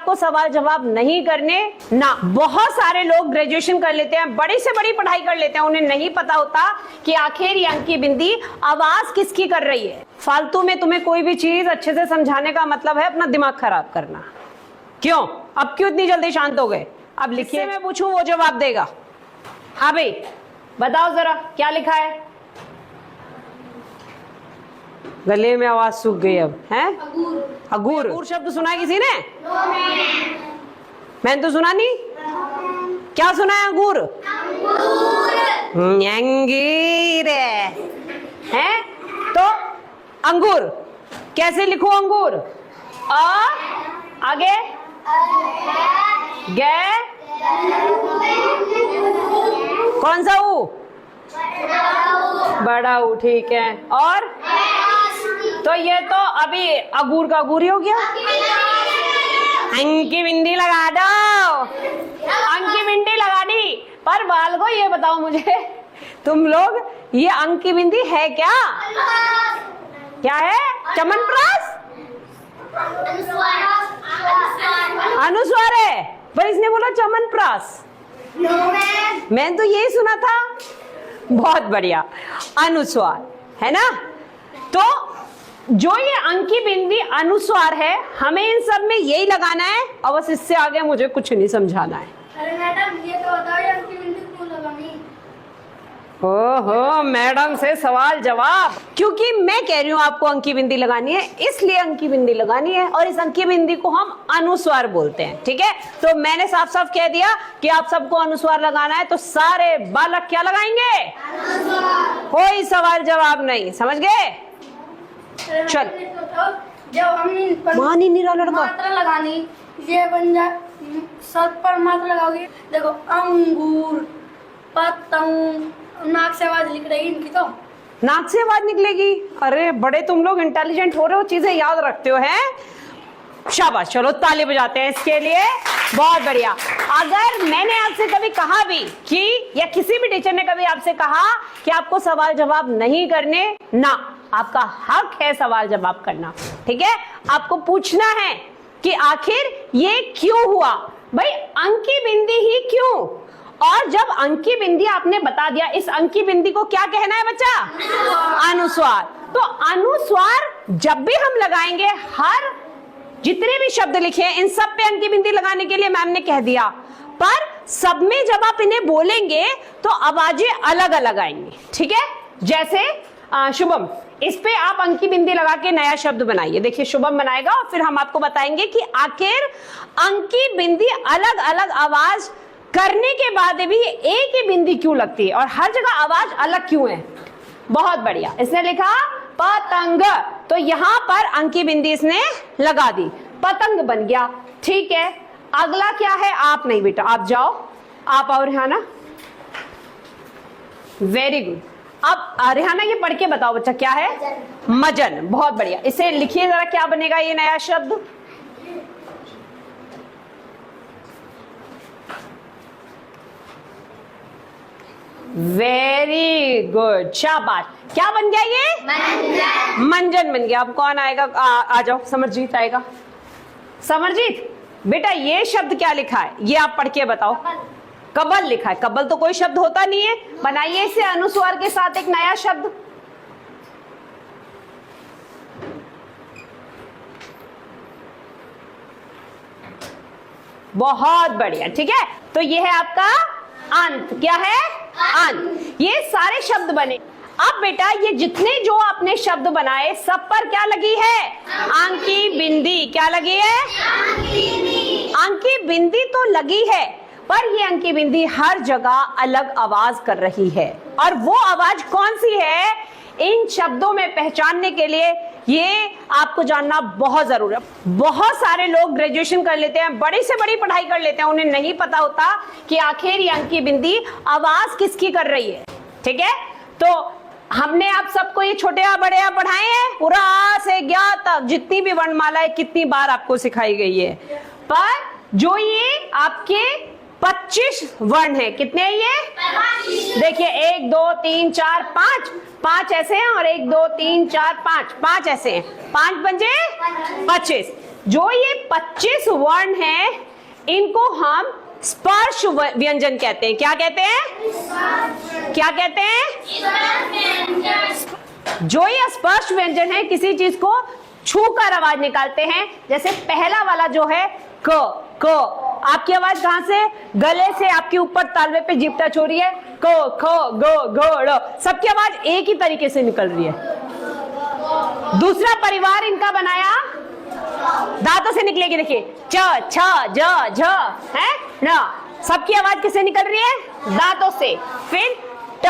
आपको सवाल जवाब नहीं करने ना। बहुत सारे लोग ग्रेजुएशन कर लेते हैं, बड़ी से बड़ी पढ़ाई कर लेते हैं, उन्हें नहीं पता होता कि आखिर ये अंकी बिंदी आवाज किसकी कर रही है। फालतू में तुम्हें कोई भी चीज अच्छे से समझाने का मतलब है अपना दिमाग खराब करना। क्यों, अब क्यों इतनी जल्दी शांत हो गए? अब लिखिए, मैं पूछूं वो जवाब देगा। हाँ भाई बताओ जरा क्या लिखा है? गले में आवाज सूख गई अब है। अगूर। अगूर शब्द सुना है किसी ने? मैंने तो सुना नहीं। क्या सुना है? अगूर। अंगूर है तो अंगूर कैसे लिखो? अंगूर आगे गे कौन सा ऊ? बड़ा ऊ, ठीक है। और तो ये तो अभी अगूर का अगूर ही हो गया। अंकी बिंदी लगा दो, अंकी बिंदी लगा दी। पर बाल को ये बताओ मुझे, तुम लोग ये अंकी बिंदी है क्या? क्या है? चमनप्रास? अनुस्वार है, पर इसने बोला चमनप्रास। मैंने तो यही सुना था। बहुत बढ़िया, अनुस्वार है ना। तो जो ये अंकी बिंदी अनुस्वार है, हमें इन सब में यही लगाना है और बस इससे आगे मुझे कुछ नहीं समझाना है। अरे मैडम ये तो बताओ ये अंकी बिंदी क्यों लगानी? ओहो, मैडम से सवाल जवाब। क्योंकि मैं कह रही हूँ आपको अंकी बिंदी लगानी है, इसलिए अंकी बिंदी लगानी है। और इस अंकी बिंदी को हम अनुस्वार बोलते हैं, ठीक है। तो मैंने साफ साफ कह दिया कि आप सबको अनुस्वार लगाना है, तो सारे बालक क्या लगाएंगे? अनुस्वार। कोई सवाल जवाब नहीं, समझ गए? चल जब हम मान ही नहीं रहा लड़का। मात्रा लगानी, ये बन जाए सब पर मात्रा लगाओगे। देखो अंगूर, पतंग, नाक से आवाज निकल रही इनकी तो। नाक से आवाज निकलेगी? अरे बड़े तुम लोग इंटेलिजेंट हो रहे हो, चीजें याद रखते हो हैं। शाबाश, चलो ताली बजाते हैं इसके लिए। बहुत बढ़िया। अगर मैंने आपसे कभी कहा भी कि या किसी भी टीचर ने कभी आपसे कहा कि आपको सवाल जवाब नहीं करने ना, आपका हक है सवाल जवाब करना, ठीक है। आपको पूछना है कि आखिर ये क्यों हुआ, भाई अंकी बिंदी ही क्यों। और जब अंकी बिंदी आपने बता दिया, इस अंकी बिंदी को क्या कहना है बच्चा? अनुस्वार। तो अनुस्वार जब भी हम लगाएंगे, हर जितने भी शब्द लिखे हैं इन सब पे अंकी बिंदी लगाने के लिए मैम ने कह दिया, पर सब में जब आप इन्हें बोलेंगे तो आवाजें अलग अलग आएंगी, ठीक है। जैसे शुभम, इस पे आप अंकी बिंदी लगा के नया शब्द बनाइए। देखिए शुभम बनाएगा और फिर हम आपको बताएंगे कि आखिर अंकी बिंदी अलग अलग आवाज करने के बाद भी एक ही बिंदी क्यों लगती है और हर जगह आवाज अलग क्यों है। बहुत बढ़िया, इसने लिखा पतंग, तो यहां पर अंकी बिंदी इसने लगा दी, पतंग बन गया, ठीक है। अगला क्या है? आप नहीं बेटा, आप जाओ, आप और रेहाना। Very good. अब रेहाना ये पढ़ के बताओ बच्चा क्या है? मजन। बहुत बढ़िया, इसे लिखिए जरा, क्या बनेगा ये नया शब्द? वेरी गुड, शाबाश। क्या बन गया ये? मंजन। मंजन बन गया। अब कौन आएगा? आ जाओ, समरजीत आएगा। समरजीत बेटा, ये शब्द क्या लिखा है ये आप पढ़ के बताओ। कबल लिखा है। कबल तो कोई शब्द होता नहीं है, बनाइए इसे अनुस्वार के साथ एक नया शब्द। बहुत बढ़िया, ठीक है। तो ये है आपका अंत। क्या है? अंत। ये सारे शब्द बने। अब बेटा ये जितने जो आपने शब्द बनाए सब पर क्या लगी है? अंकी बिंदी। क्या लगी है? अंकी बिंदी तो लगी है, पर ये अंकी बिंदी हर जगह अलग आवाज कर रही है। और वो आवाज कौन सी है, इन शब्दों में पहचानने के लिए ये आपको जानना बहुत जरूरी है। बहुत सारे लोग ग्रेजुएशन कर लेते हैं, बड़ी से बड़ी पढ़ाई कर लेते हैं, उन्हें नहीं पता होता कि आखिर ये अंकी बिंदी आवाज किसकी कर रही है, ठीक है। तो हमने आप सबको ये छोटे या बड़े या पढ़ाए हैं, पूरा आ से ज्ञा तक जितनी भी वर्णमालाएं कितनी बार आपको सिखाई गई है। पर जो ये आपके 25 वर्ण है, कितने हैं ये? देखिए 1 2 3 4 5, 5 ऐसे हैं और 1 2 3 4 5, 5 ऐसे हैं, 5 पंजे 25। जो ये 25 वर्ण हैं इनको हम स्पर्श व्यंजन कहते हैं। क्या कहते हैं? क्या कहते हैं? जो ये स्पर्श व्यंजन है, किसी चीज को छूकर आवाज निकालते हैं। जैसे पहला वाला जो है क, आपकी आवाज कहां से? गले से आपके ऊपर तालवे पे जीभ टच हो रही है। क, ख, ग, घ, ड़, सबकी आवाज एक ही तरीके से निकल रही है। दूसरा परिवार इनका बनाया दांतों से निकलेगी। देखिए च, छ, ज, झ है न, सबकी आवाज किससे निकल रही है? दांतों से। फिर ट,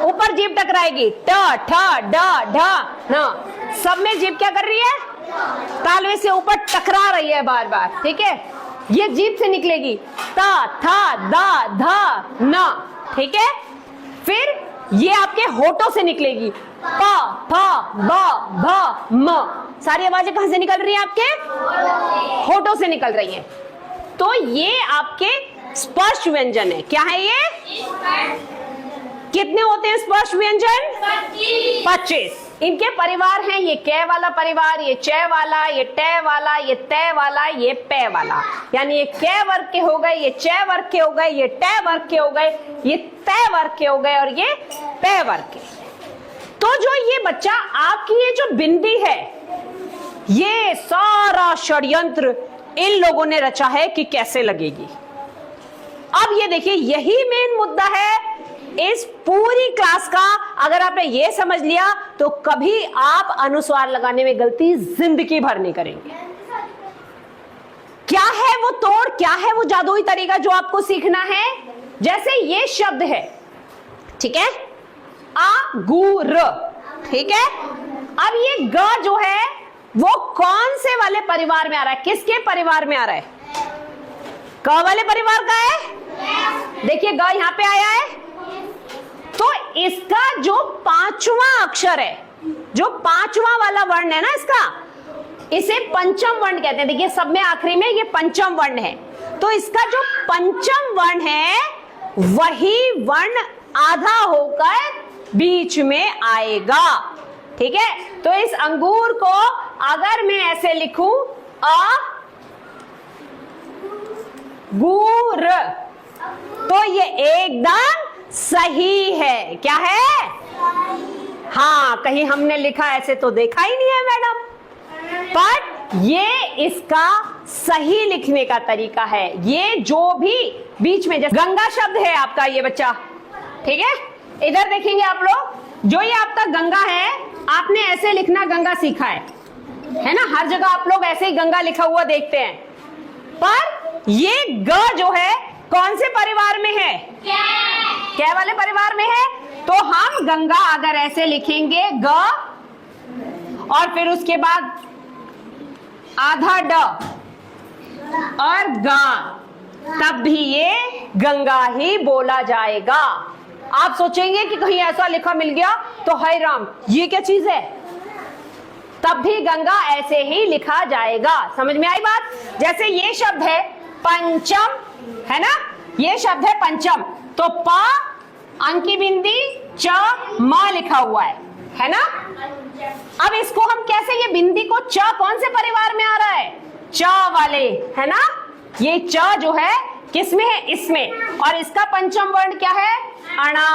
ऊपर जीभ टकराएगी। ट, ठ, ड, ढ, न, सब में जीभ क्या कर रही है? तालवे से ऊपर टकरा रही है बार बार। ठीक है, ये जीभ से निकलेगी। त, थ, द, ध, न। ठीक है, फिर ये आपके होठों से निकलेगी। प, फ, ब, भ, म। सारी आवाजें कहां से निकल रही हैं? आपके होठों से निकल रही हैं। तो ये आपके स्पर्श व्यंजन है। क्या है ये? कितने होते हैं स्पर्श व्यंजन? 25। इनके परिवार हैं, ये कै वाला परिवार, ये च वाला, ये ट वाला, ये त वाला, ये पे वाला। यानी ये कै वर्ग के हो गए, ये च वर्ग के हो गए, ये ट वर्ग के हो गए, ये त वर्ग के हो गए और ये पे वर्ग के। तो जो ये बच्चा आपकी ये जो बिंदी है, ये सारा षड्यंत्र इन लोगों ने रचा है कि कैसे लगेगी। अब ये देखिए, यही मेन मुद्दा है इस पूरी क्लास का। अगर आपने ये समझ लिया तो कभी आप अनुस्वार लगाने में गलती जिंदगी भर नहीं करेंगे। क्या है वो तोड़, क्या है वो जादुई तरीका जो आपको सीखना है? जैसे ये शब्द है, ठीक है, आगुर, ठीक है। अब ये ग जो है वो कौन से वाले परिवार में आ रहा है? किसके परिवार में आ रहा है? क वाले परिवार का है। देखिए ग यहां पे आया है, तो इसका जो पांचवा अक्षर है, जो पांचवा वाला वर्ण है ना इसका, इसे पंचम वर्ण कहते हैं। देखिए सब में आखिरी में ये पंचम वर्ण है। तो इसका जो पंचम वर्ण है वही वर्ण आधा होकर बीच में आएगा। ठीक है, तो इस अंगूर को अगर मैं ऐसे लिखूं अंगूर, तो ये एकदम सही है। क्या है? हाँ, कहीं हमने लिखा ऐसे तो देखा ही नहीं है मैडम, पर ये इसका सही लिखने का तरीका है। ये जो भी बीच में, जैसे गंगा शब्द है आपका ये बच्चा, ठीक है, इधर देखेंगे आप लोग, जो ये आपका गंगा है, आपने ऐसे लिखना गंगा सीखा है ना, हर जगह आप लोग ऐसे ही गंगा लिखा हुआ देखते हैं। पर ये ग जो है कौन से परिवार में है? क्या वाले परिवार में है? तो हम गंगा अगर ऐसे लिखेंगे ग, और फिर उसके बाद आधा ड और गा, तब भी ये गंगा ही बोला जाएगा। आप सोचेंगे कि कहीं ऐसा लिखा मिल गया तो हाय राम ये क्या चीज है, तब भी गंगा ऐसे ही लिखा जाएगा। समझ में आई बात? जैसे ये शब्द है पंचम, है ना, ये शब्द है पंचम, तो प अंकी बिंदी च म लिखा हुआ है ना। अब इसको हम कैसे, ये बिंदी को च कौन से परिवार में आ रहा है? च वाले, है ना। ये च जो है किस में है? इसमें। और इसका पंचम वर्ण क्या है? अणा।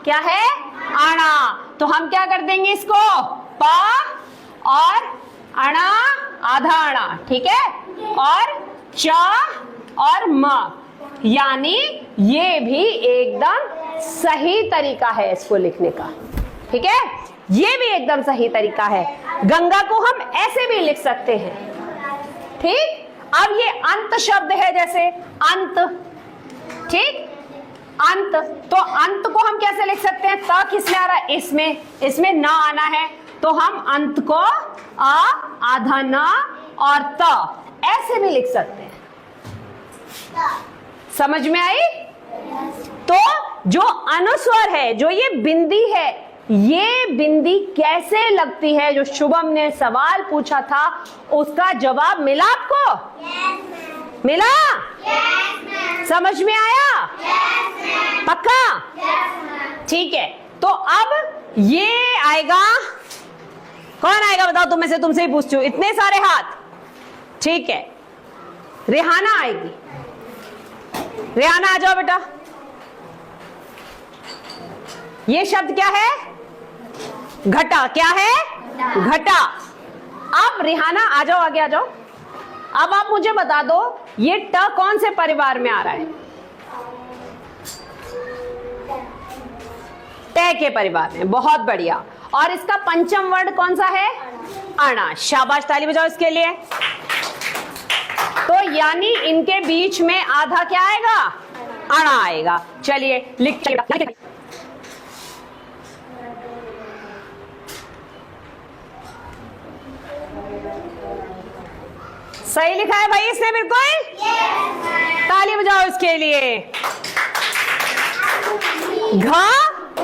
क्या है? अणा। तो हम क्या कर देंगे इसको? प और अणा, आधा अणा, ठीक है, और च और म, यानी ये भी एकदम सही तरीका है इसको लिखने का। ठीक है, ये भी एकदम सही तरीका है। गंगा को हम ऐसे भी लिख सकते हैं। ठीक, अब ये अंत शब्द है, जैसे अंत, ठीक, अंत, तो अंत को हम कैसे लिख सकते हैं? त किसमें आ रहा है? इसमें, इसमें न आना है, तो हम अंत को अ, आधा न और त ऐसे भी लिख सकते हैं। समझ में आई? तो जो अनुस्वर है, जो ये बिंदी है, ये बिंदी कैसे लगती है, जो शुभम ने सवाल पूछा था उसका जवाब मिला आपको? yes, मिला? yes, समझ में आया? yes, पक्का? yes, ठीक है, तो अब ये आएगा, कौन आएगा बताओ? तुम में से, तुमसे ही पूछती हूँ, इतने सारे हाथ, ठीक है, रेहाना आएगी। रेहाना आ जाओ बेटा। ये शब्द क्या है? घटा। क्या है? घटा। अब रेहाना आ जाओ, आगे आ जाओ। अब आप मुझे बता दो ये ट कौन से परिवार में आ रहा है? ट के परिवार में। बहुत बढ़िया। और इसका पंचम वर्ड कौन सा है? अणा। शाबाश, ताली बजाओ इसके लिए। तो यानी इनके बीच में आधा क्या आएगा? अणा आएगा। चलिए लिख। सही लिखा है भाई इसने बिल्कुल। ताली बजाओ इसके लिए। घ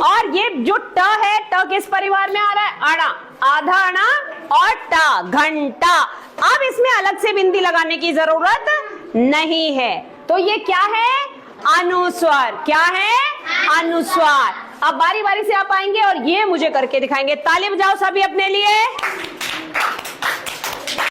और ये जो ट है, ट किस परिवार में आ रहा है? अणा। आधा अणा और टा, घंटा। अब इसमें अलग से बिंदी लगाने की जरूरत नहीं है। तो ये क्या है? अनुस्वार। क्या है? अनुस्वार। अब बारी बारी से आप आएंगे और ये मुझे करके दिखाएंगे। ताली बजाओ सभी अपने लिए।